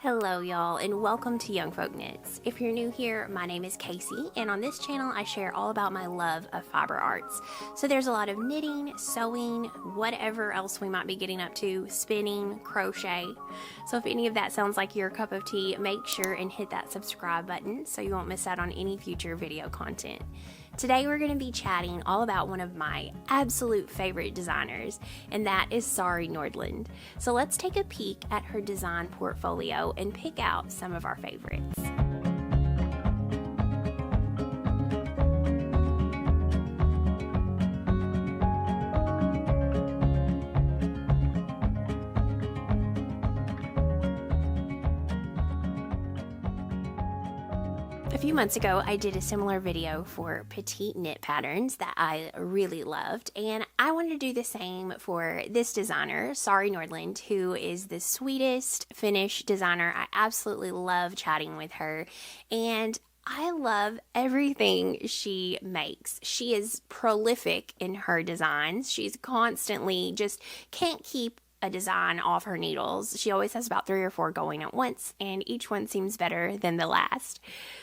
Hello y'all and welcome to YoungFolkKnits. If you're new here, my name is Casey and on this channel I share all about my love of fiber arts. So there's a lot of knitting, sewing, whatever else we might be getting up to, spinning, crochet. So if any of that sounds like your cup of tea, make sure and hit that subscribe button so you won't miss out on any future video content. Today we're going to be chatting all about one of my absolute favorite designers, and that is Sari Nordlund. So let's take a peek at her design portfolio and pick out some of our favorites. A few months ago, I did a similar video for petite knit patterns that I really loved, and I wanted to do the same for this designer, Sari Nordlund, who is the sweetest Finnish designer. I absolutely love chatting with her, and I love everything she makes. She is prolific in her designs. She's constantly just can't keep a design off her needles. She always has about 3 or 4 going at once, and each one seems better than the last.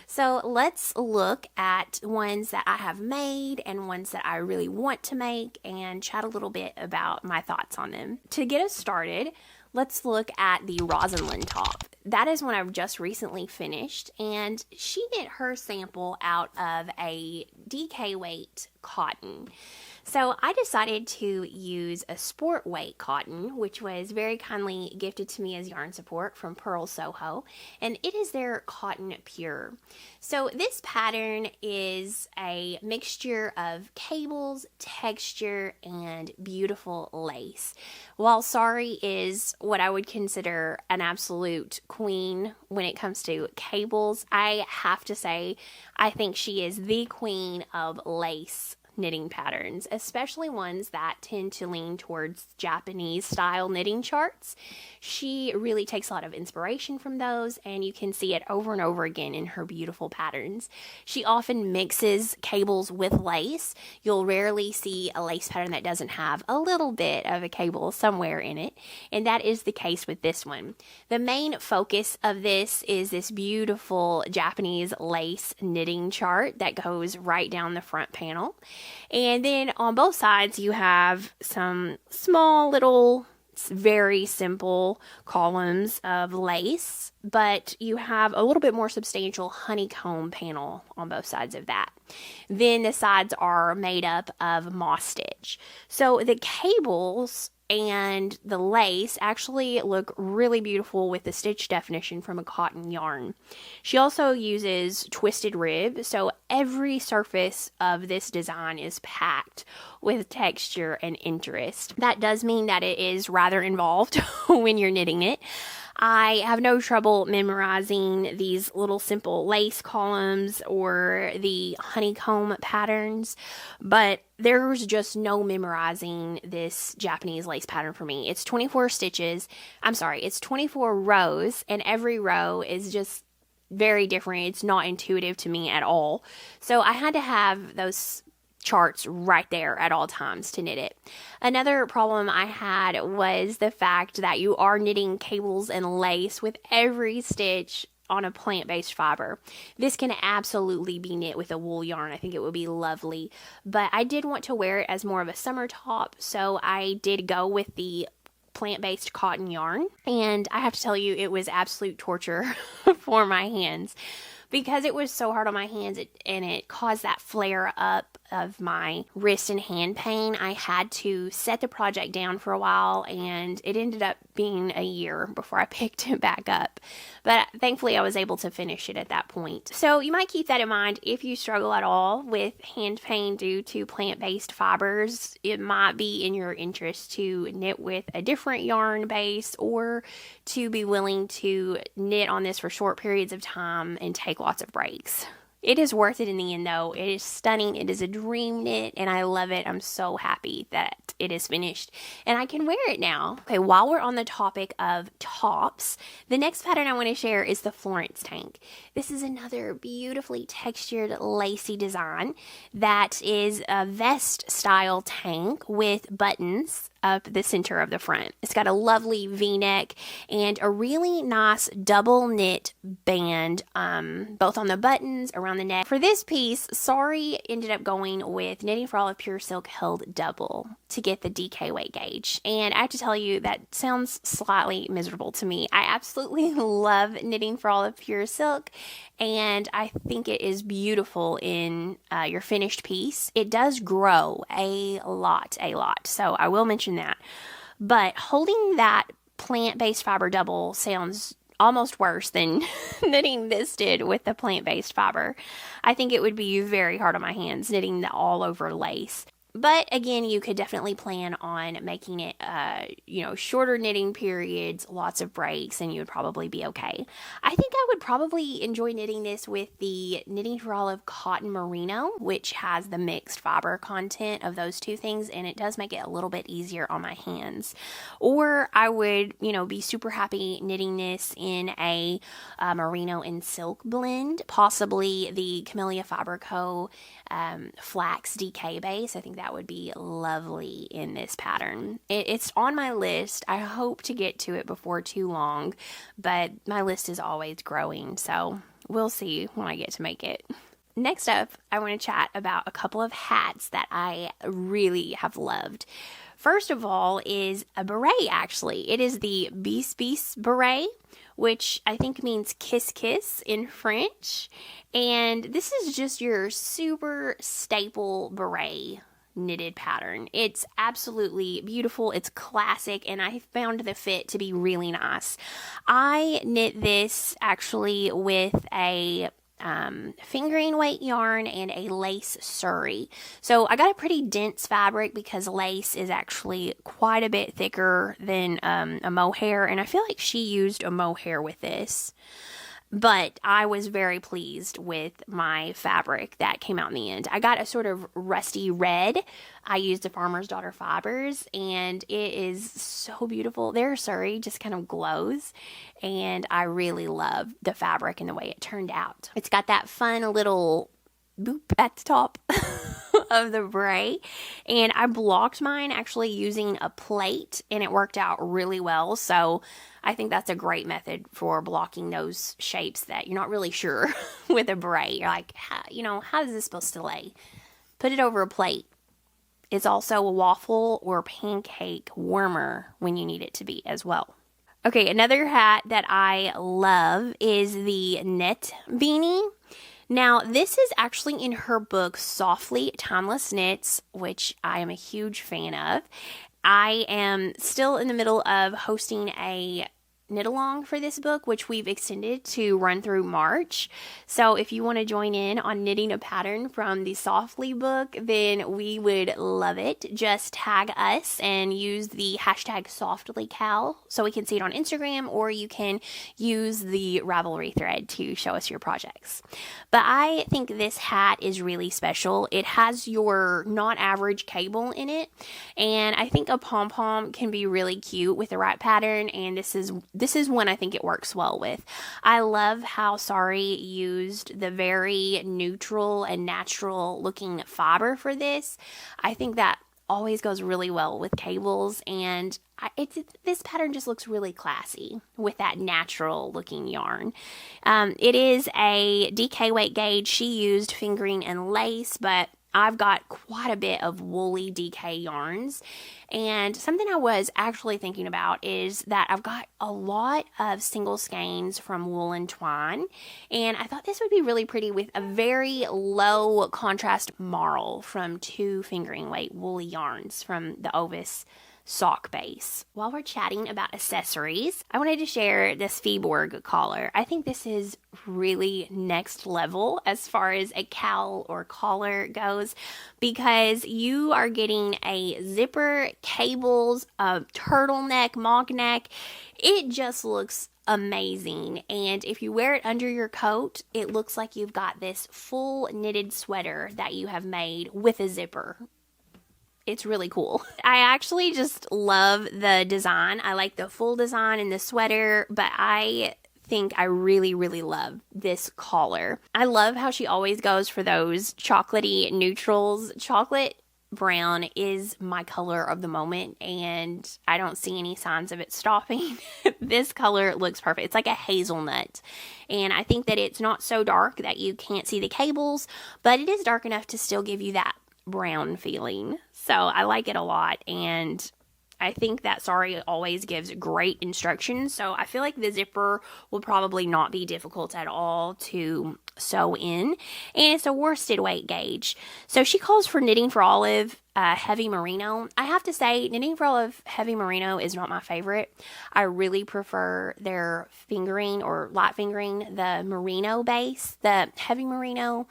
So let's look at ones that I have made and ones that I really want to make and chat a little bit about my thoughts on them. To get us started, let's look at the Rosenlund top. That is one I've just recently finished, and she knit her sample out of a DK weight cotton. So I decided to use a sport weight cotton, which was very kindly gifted to me as yarn support from Pearl Soho, and it is their Cotton Pure. So this pattern is a mixture of cables, texture, and beautiful lace. While Sari is what I would consider an absolute queen when it comes to cables, I have to say I think she is the queen of lace knitting patterns, especially ones that tend to lean towards Japanese style knitting charts. She really takes a lot of inspiration from those, and you can see it over and over again in her beautiful patterns. She often mixes cables with lace. You'll rarely see a lace pattern that doesn't have a little bit of a cable somewhere in it, and that is the case with this one. The main focus of this is this beautiful Japanese lace knitting chart that goes right down the front panel. And then on both sides you have some small little very simple columns of lace, but you have a little bit more substantial honeycomb panel on both sides of that. Then the sides are made up of moss stitch. So the cables and the lace actually look really beautiful with the stitch definition from a cotton yarn. She also uses twisted rib, so every surface of this design is packed with texture and interest. That does mean that it is rather involved when you're knitting it. I have no trouble memorizing these little simple lace columns or the honeycomb patterns, but there's just no memorizing this Japanese lace pattern for me. It's 24 stitches. It's 24 rows, and every row is just very different. It's not intuitive to me at all. So I had to have those charts right there at all times to knit it. Another problem I had was the fact that you are knitting cables and lace with every stitch on a plant-based fiber. This can absolutely be knit with a wool yarn. I think it would be lovely, but I did want to wear it as more of a summer top, so I did go with the plant-based cotton yarn, and I have to tell you, it was absolute torture for my hands because it was so hard on my hands and it caused that flare up of my wrist and hand pain. I had to set the project down for a while, and it ended up being a year before I picked it back up. But thankfully I was able to finish it at that point. So you might keep that in mind if you struggle at all with hand pain due to plant-based fibers. It might be in your interest to knit with a different yarn base or to be willing to knit on this for short periods of time and take lots of breaks. It is worth it in the end, though. It is stunning. It is a dream knit, and I love it. I'm so happy that it is finished, and I can wear it now. Okay, while we're on the topic of tops, the next pattern I want to share is the Florence Tank. This is another beautifully textured, lacy design that is a vest-style tank with buttons up the center of the front. It's got a lovely V-neck and a really nice double knit band, both on the buttons, around the neck. For this piece, Sari ended up going with Knitting for All of Pure Silk held double to get the DK weight gauge. And I have to tell you, that sounds slightly miserable to me. I absolutely love Knitting for All of Pure Silk, and I think it is beautiful in your finished piece. It does grow a lot. So I will mention that. But holding that plant-based fiber double sounds almost worse than knitting this did with the plant-based fiber. I think it would be very hard on my hands knitting the all over lace. But again, you could definitely plan on making it, shorter knitting periods, lots of breaks, and you would probably be okay. I think I would probably enjoy knitting this with the Knitting for All of Cotton Merino, which has the mixed fiber content of those two things, and it does make it a little bit easier on my hands. Or I would, be super happy knitting this in a merino and silk blend, possibly the Camellia Fiber Co. Flax DK base. I think that would be lovely in this pattern. It's on my list. I hope to get to it before too long, but my list is always growing, so we'll see when I get to make it. Next up, I want to chat about a couple of hats that I really have loved. First of all is a beret, actually. It is the BisBis Beret, which I think means kiss kiss in French. And this is just your super staple beret knitted pattern. It's absolutely beautiful. It's classic, and I found the fit to be really nice. I knit this actually with a fingering weight yarn and a lace suri. So I got a pretty dense fabric because lace is actually quite a bit thicker than a mohair, and I feel like she used a mohair with this. But I was very pleased with my fabric that came out in the end. I got a sort of rusty red. I used a Farmer's Daughter fibers, and it is so beautiful. Their suri just kind of glows, and I really love the fabric and the way it turned out. It's got that fun little boop at the top of the beret, and I blocked mine actually using a plate, and it worked out really well. So I think that's a great method for blocking those shapes that you're not really sure with a beret. You're like, how is this supposed to lay? Put it over a plate. It's also a waffle or pancake warmer when you need it to be as well. Okay, another hat that I love is the Nete Beanie. Now, this is actually in her book, Softly Timeless Knits, which I am a huge fan of. I am still in the middle of hosting a knit along for this book, which we've extended to run through March. So if you want to join in on knitting a pattern from the Softly book, then we would love it. Just tag us and use the hashtag SoftlyCal so we can see it on Instagram, or you can use the Ravelry thread to show us your projects. But I think this hat is really special. It has your not average cable in it, and I think a pom-pom can be really cute with the right pattern, and this is one I think it works well with. I love how Sari used the very neutral and natural looking fiber for this. I think that always goes really well with cables, and this pattern just looks really classy with that natural looking yarn. It is a DK weight gauge. She used fingering and lace, but I've got quite a bit of woolly DK yarns, and something I was actually thinking about is that I've got a lot of single skeins from Woolen Twine, and I thought this would be really pretty with a very low contrast marl from two fingering weight woolly yarns from the Ovis sock base. While we're chatting about accessories, I wanted to share this Sveaborg collar. I think this is really next level as far as a cowl or collar goes, because you are getting a zipper, cables, a turtleneck, mock neck. It just looks amazing, and if you wear it under your coat, it looks like you've got this full knitted sweater that you have made with a zipper. It's really cool. I actually just love the design. I like the full design in the sweater, but I think I really, really love this collar. I love how she always goes for those chocolatey neutrals. Chocolate brown is my color of the moment, and I don't see any signs of it stopping. This color looks perfect. It's like a hazelnut, and I think that it's not so dark that you can't see the cables, but it is dark enough to still give you that brown feeling. So I like it a lot, and I think that Sari always gives great instructions, so I feel like the zipper will probably not be difficult at all to sew in, and it's a worsted weight gauge. So she calls for knitting for olive heavy merino. I have to say, knitting for olive heavy merino is not my favorite. I really prefer their fingering or light fingering, the merino base. The heavy merino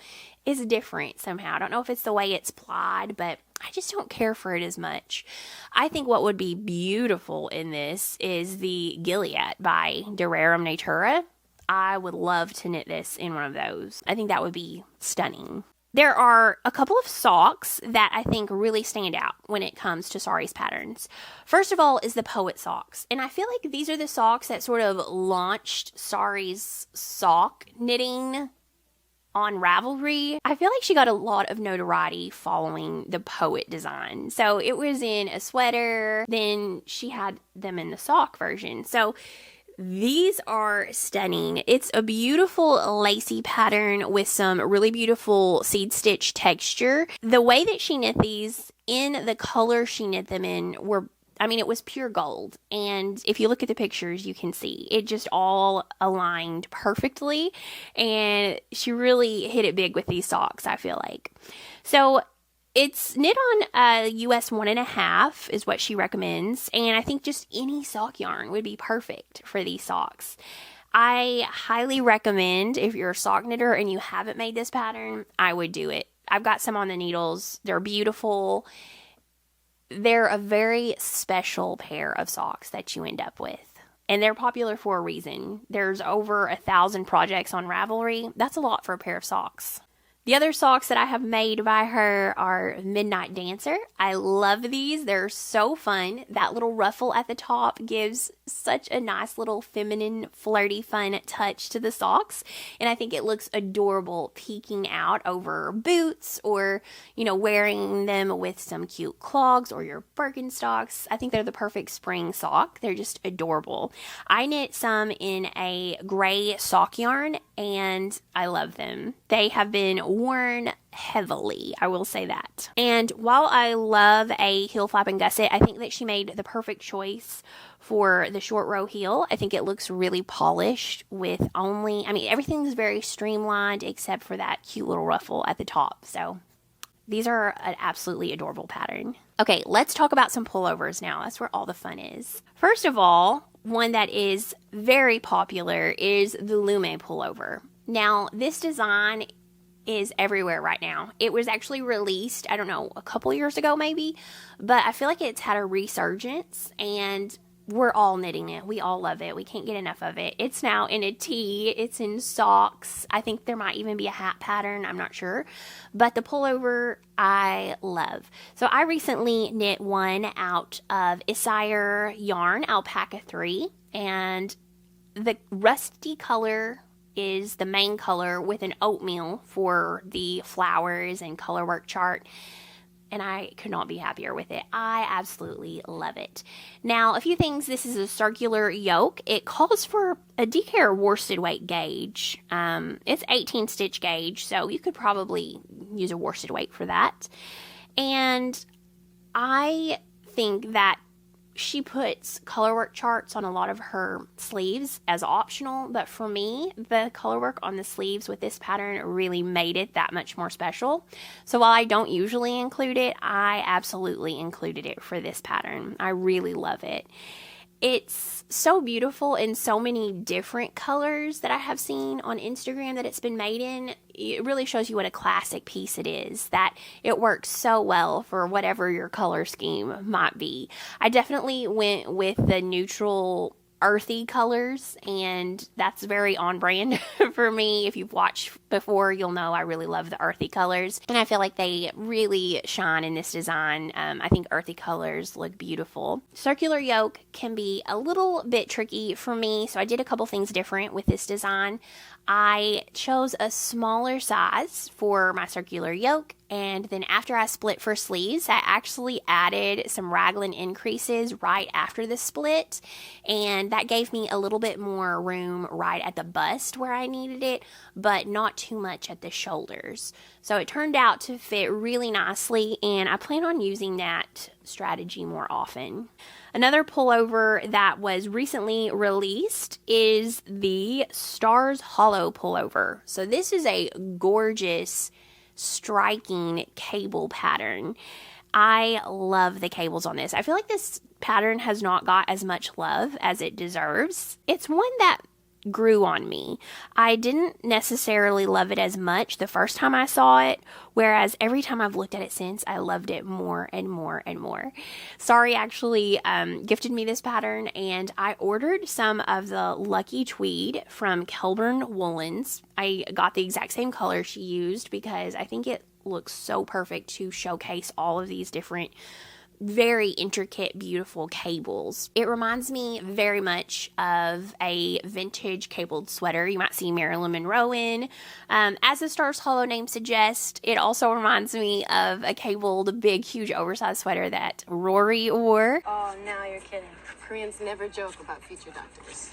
is different somehow. I don't know if it's the way it's plied, but I just don't care for it as much. I think what would be beautiful in this is the Gilead by Durarum Natura. I would love to knit this in one of those. I think that would be stunning. There are a couple of socks that I think really stand out when it comes to Sari's patterns. First of all is the Poet socks. And I feel like these are the socks that sort of launched Sari's sock knitting on Ravelry. I feel like she got a lot of notoriety following the Poet design. So it was in a sweater, then she had them in the sock version. So these are stunning. It's a beautiful lacy pattern with some really beautiful seed stitch texture. The way that she knit these in the color she knit them in it was pure gold. And if you look at the pictures, you can see it just all aligned perfectly. And she really hit it big with these socks, I feel like. So it's knit on US 1.5 is what she recommends. And I think just any sock yarn would be perfect for these socks. I highly recommend, if you're a sock knitter and you haven't made this pattern, I would do it. I've got some on the needles. They're beautiful. They're a very special pair of socks that you end up with. And they're popular for a reason. There's over 1,000 projects on Ravelry. That's a lot for a pair of socks. The other socks that I have made by her are Midnight Dancer. I love these. They're so fun. That little ruffle at the top gives such a nice little feminine, flirty, fun touch to the socks. And I think it looks adorable peeking out over boots or, wearing them with some cute clogs or your Birkenstocks. I think they're the perfect spring sock. They're just adorable. I knit some in a gray sock yarn and I love them. They have been worn heavily, I will say that. And while I love a heel flap and gusset, I think that she made the perfect choice for the short row heel. I think it looks really polished with everything's very streamlined except for that cute little ruffle at the top. So these are an absolutely adorable pattern. Okay, let's talk about some pullovers now. That's where all the fun is. First of all, one that is very popular is the Lume pullover. Now, this design is everywhere right now. It was actually released, I don't know, a couple years ago maybe, but I feel like it's had a resurgence and we're all knitting it. We all love it. We can't get enough of it. It's now in a tee. It's in socks. I think there might even be a hat pattern. I'm not sure. But the pullover, I love. So I recently knit one out of Isire yarn, Alpaca 3. And the rusty color is the main color with an oatmeal for the flowers and color work chart. And I could not be happier with it. I absolutely love it. Now, a few things. This is a circular yoke. It calls for a DK worsted weight gauge. It's 18 stitch gauge, so you could probably use a worsted weight for that. And I think that she puts color work charts on a lot of her sleeves as optional, but for me, the color work on the sleeves with this pattern really made it that much more special. So while I don't usually include it, I absolutely included it for this pattern. I really love it. It's so beautiful in so many different colors that I have seen on Instagram that it's been made in. It really shows you what a classic piece it is, that it works so well for whatever your color scheme might be. I definitely went with the neutral earthy colors, and that's very on brand for me. If you've watched before, you'll know I really love the earthy colors, and I feel like they really shine in this design. I think earthy colors look beautiful. Circular yoke can be a little bit tricky for me, so I did a couple things different with this design. I chose a smaller size for my circular yoke, and then after I split for sleeves, I actually added some raglan increases right after the split, and that gave me a little bit more room right at the bust where I needed it, but not too much at the shoulders. So it turned out to fit really nicely, and I plan on using that strategy more often. Another pullover that was recently released is the Stars Hollow pullover. So this is a gorgeous, striking cable pattern. I love the cables on this. I feel like this pattern has not got as much love as it deserves. It's one that grew on me. I didn't necessarily love it as much the first time I saw it, whereas every time I've looked at it since, I loved it more and more and more. Sari actually gifted me this pattern, and I ordered some of the Lucky Tweed from Kelburn Woolens. I got the exact same color she used because I think it looks so perfect to showcase all of these different very intricate, beautiful cables. It reminds me very much of a vintage cabled sweater you might see Marilyn Monroe in. As the Stars Hollow name suggests, it also reminds me of a cabled, big, huge, oversized sweater that Rory wore. Oh, now you're kidding. Koreans never joke about future doctors.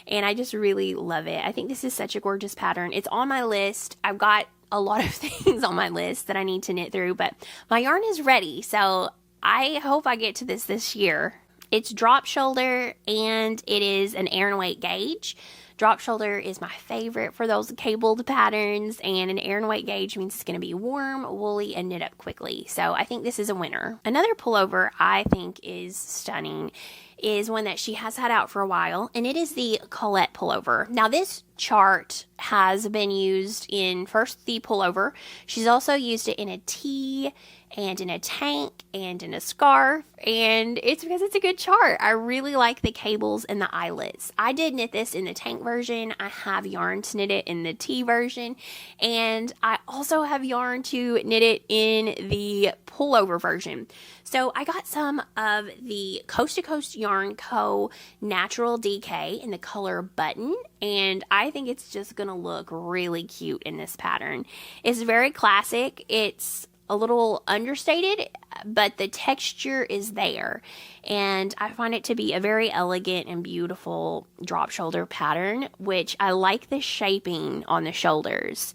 And I just really love it. I think this is such a gorgeous pattern. It's on my list. I've got a lot of things on my list that I need to knit through, but my yarn is ready, so I hope I get to this year. It's drop shoulder, and it is an air and weight gauge. Drop shoulder is my favorite for those cabled patterns, and an air and weight gauge means it's going to be warm, woolly, and knit up quickly. So I think this is a winner. Another pullover I think is stunning is one that she has had out for a while, and it is the Colette Pullover. Now this chart has been used in first the pullover. She's also used it in a tee and in a tank and in a scarf, and it's because it's a good chart. I really like the cables and the eyelets. I did knit this in the tank version. I have yarn to knit it in the tee version, and I also have yarn to knit it in the pullover version. So I got some of the Coast to Coast Yarn Co. Natural DK in the color Button, and I think it's just gonna look really cute in this pattern. It's very classic. It's a little understated, but the texture is there, and I find it to be a very elegant and beautiful drop shoulder pattern, which I like the shaping on the shoulders.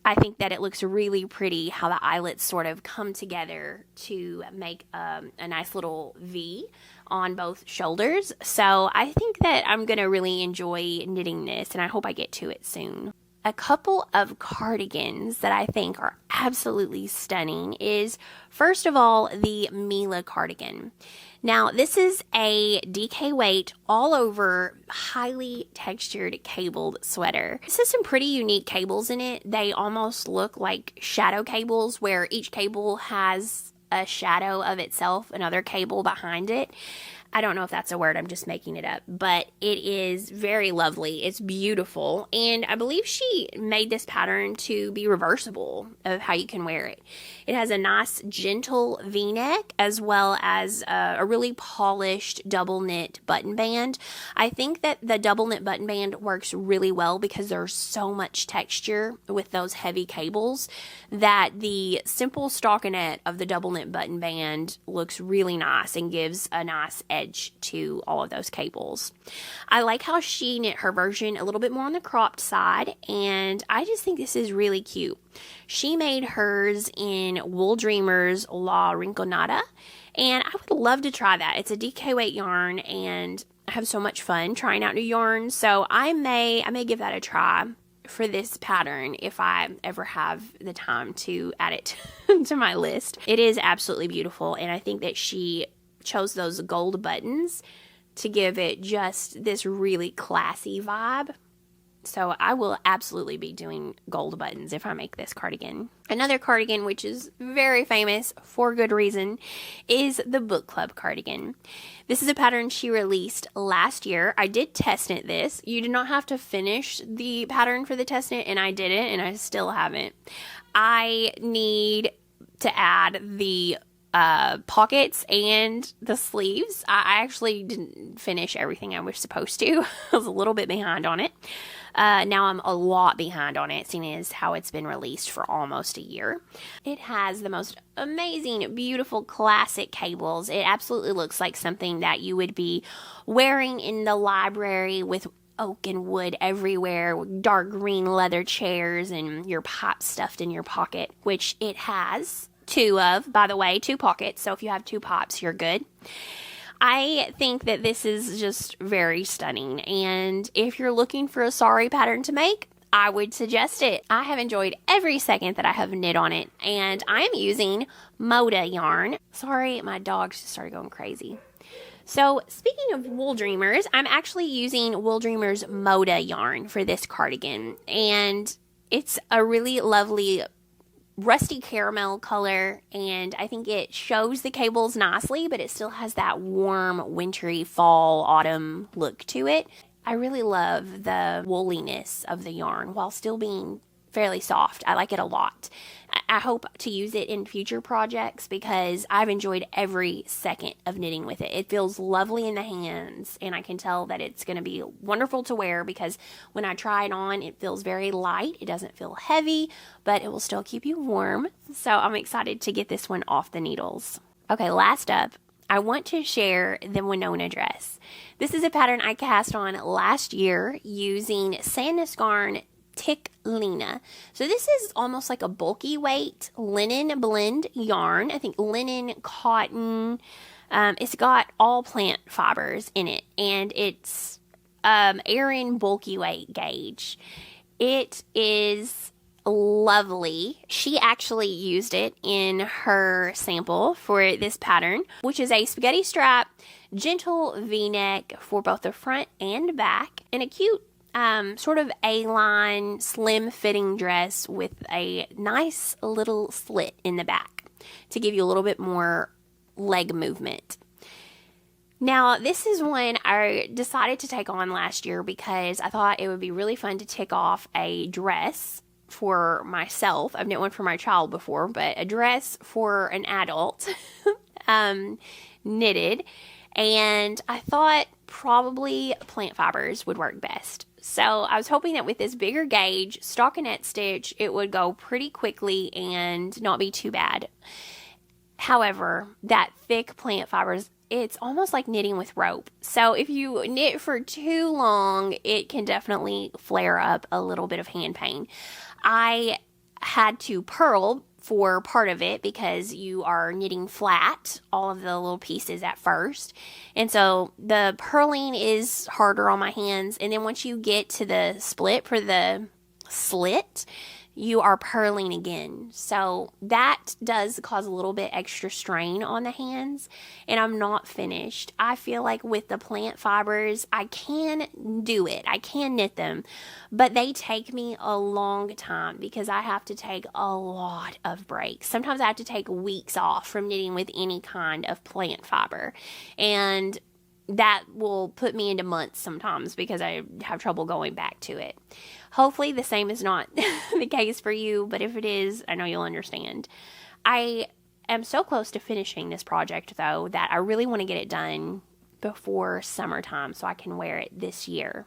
I think that it looks really pretty how the eyelets sort of come together to make a nice little V on both shoulders. So I think that I'm going to really enjoy knitting this, and I hope I get to it soon. A couple of cardigans that I think are absolutely stunning is, first of all, the Mila Cardigan. Now, this is a DK weight, all over, highly textured cabled sweater. This has some pretty unique cables in it. They almost look like shadow cables, where each cable has a shadow of itself, another cable behind it. I don't know if that's a word, I'm just making it up, but it is very lovely. It's beautiful, and I believe she made this pattern to be reversible of how you can wear it. It has a nice gentle V-neck as well as a really polished double knit button band. I think that the double knit button band works really well because there's so much texture with those heavy cables that the simple stockinette of the double knit button band looks really nice and gives a nice edge to all of those cables. I like how she knit her version a little bit more on the cropped side, and I just think this is really cute. She made hers in Wool Dreamers La Rinconada, and I would love to try that. It's a DK weight yarn, and I have so much fun trying out new yarns, so I may give that a try for this pattern if I ever have the time to add it to my list. It is absolutely beautiful, and I think that she chose those gold buttons to give it just this really classy vibe. So I will absolutely be doing gold buttons if I make this cardigan. Another cardigan, which is very famous for good reason, is the Book Club cardigan. This is a pattern she released last year. I did test knit this. You did not have to finish the pattern for the test knit, and I didn't, and I still haven't. I need to add the pockets and the sleeves. I actually didn't finish everything I was supposed to. I was a little bit behind on it. Now I'm a lot behind on it, seeing as how it's been released for almost a year. It has the most amazing, beautiful, classic cables. It absolutely looks like something that you would be wearing in the library with oak and wood everywhere, with dark green leather chairs and your pop stuffed in your pocket, which it has two of, by the way, 2 pockets. So if you have 2 pops, you're good. I think that this is just very stunning. And if you're looking for a sari pattern to make, I would suggest it. I have enjoyed every second that I have knit on it. And I am using Moda yarn. Sorry, my dog just started going crazy. So speaking of Wool Dreamers, I'm actually using Wool Dreamers Moda yarn for this cardigan. And it's a really lovely rusty caramel color, and I think it shows the cables nicely, but it still has that warm, wintry, fall, autumn look to it. I really love the wooliness of the yarn while still being fairly soft. I like it a lot. I hope to use it in future projects because I've enjoyed every second of knitting with it. It feels lovely in the hands, and I can tell that it's going to be wonderful to wear because when I try it on, it feels very light. It doesn't feel heavy, but it will still keep you warm. So I'm excited to get this one off the needles. Okay, last up, I want to share the Winona dress. This is a pattern I cast on last year using Sandnes Garn Tick Lena. So this is almost like a bulky weight linen blend yarn. I think linen, cotton. It's got all plant fibers in it, and it's Aran bulky weight gauge. It is lovely. She actually used it in her sample for this pattern, which is a spaghetti strap, gentle V-neck for both the front and back, and a cute sort of A-line slim fitting dress with a nice little slit in the back to give you a little bit more leg movement. Now, this is one I decided to take on last year because I thought it would be really fun to tick off a dress for myself. I've knit one for my child before, but a dress for an adult knitted. And I thought probably plant fibers would work best. So I was hoping that with this bigger gauge stockinette stitch, it would go pretty quickly and not be too bad. However, that thick plant fibers, it's almost like knitting with rope. So if you knit for too long, it can definitely flare up a little bit of hand pain. I had to purl for part of it because you are knitting flat all of the little pieces at first, and so the purling is harder on my hands, and then once you get to the split for the slit, you are purling again. So that does cause a little bit extra strain on the hands, and I'm not finished. I feel like with the plant fibers, I can do it. I can knit them, but they take me a long time because I have to take a lot of breaks. Sometimes I have to take weeks off from knitting with any kind of plant fiber, and that will put me into months sometimes because I have trouble going back to it. Hopefully the same is not the case for you, but if it is, I know you'll understand. I am so close to finishing this project, though, that I really want to get it done before summertime so I can wear it this year.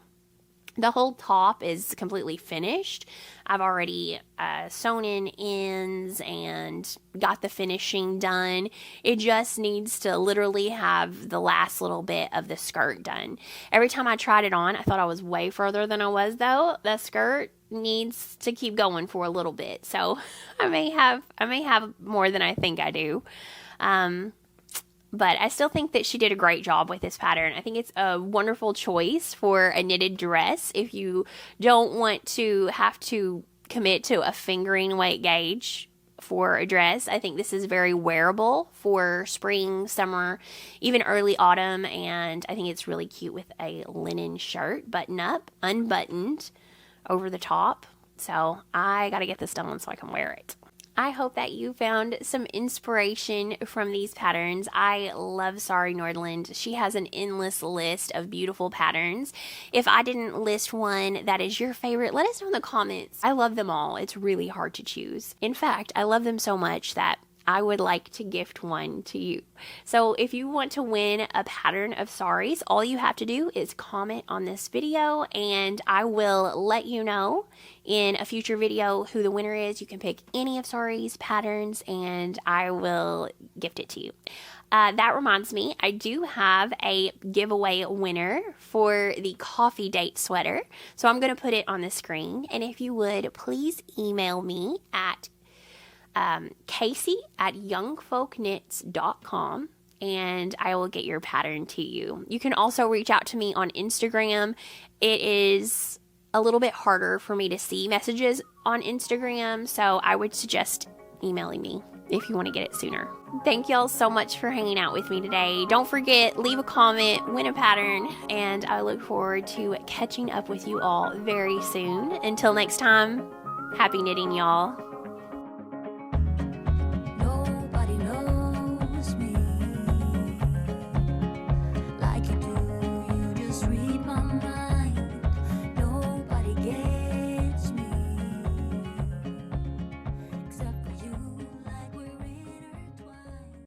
The whole top is completely finished. I've already sewn in ends and got the finishing done. It just needs to literally have the last little bit of the skirt done. Every time I tried it on, I thought I was way further than I was, though. The skirt needs to keep going for a little bit. So I may have more than I think I do. But I still think that she did a great job with this pattern. I think it's a wonderful choice for a knitted dress if you don't want to have to commit to a fingering weight gauge for a dress. I think this is very wearable for spring, summer, even early autumn, and I think it's really cute with a linen shirt, button up, unbuttoned over the top. So I got to get this done so I can wear it. I hope that you found some inspiration from these patterns. I love Sari Nordlund. She has an endless list of beautiful patterns. If I didn't list one that is your favorite, let us know in the comments. I love them all. It's really hard to choose. In fact, I love them so much that I would like to gift one to you. So if you want to win a pattern of saris, all you have to do is comment on this video and I will let you know in a future video who the winner is. You can pick any of Sari's patterns and I will gift it to you. That reminds me, I do have a giveaway winner for the coffee date sweater. So I'm going to put it on the screen. And if you would, please email me at Casey@YoungFolkKnits.com and I will get your pattern to you. You can also reach out to me on Instagram. It is a little bit harder for me to see messages on Instagram, so I would suggest emailing me if you want to get it sooner. Thank y'all so much for hanging out with me today. Don't forget, leave a comment, win a pattern, and I look forward to catching up with you all very soon. Until next time, happy knitting, y'all.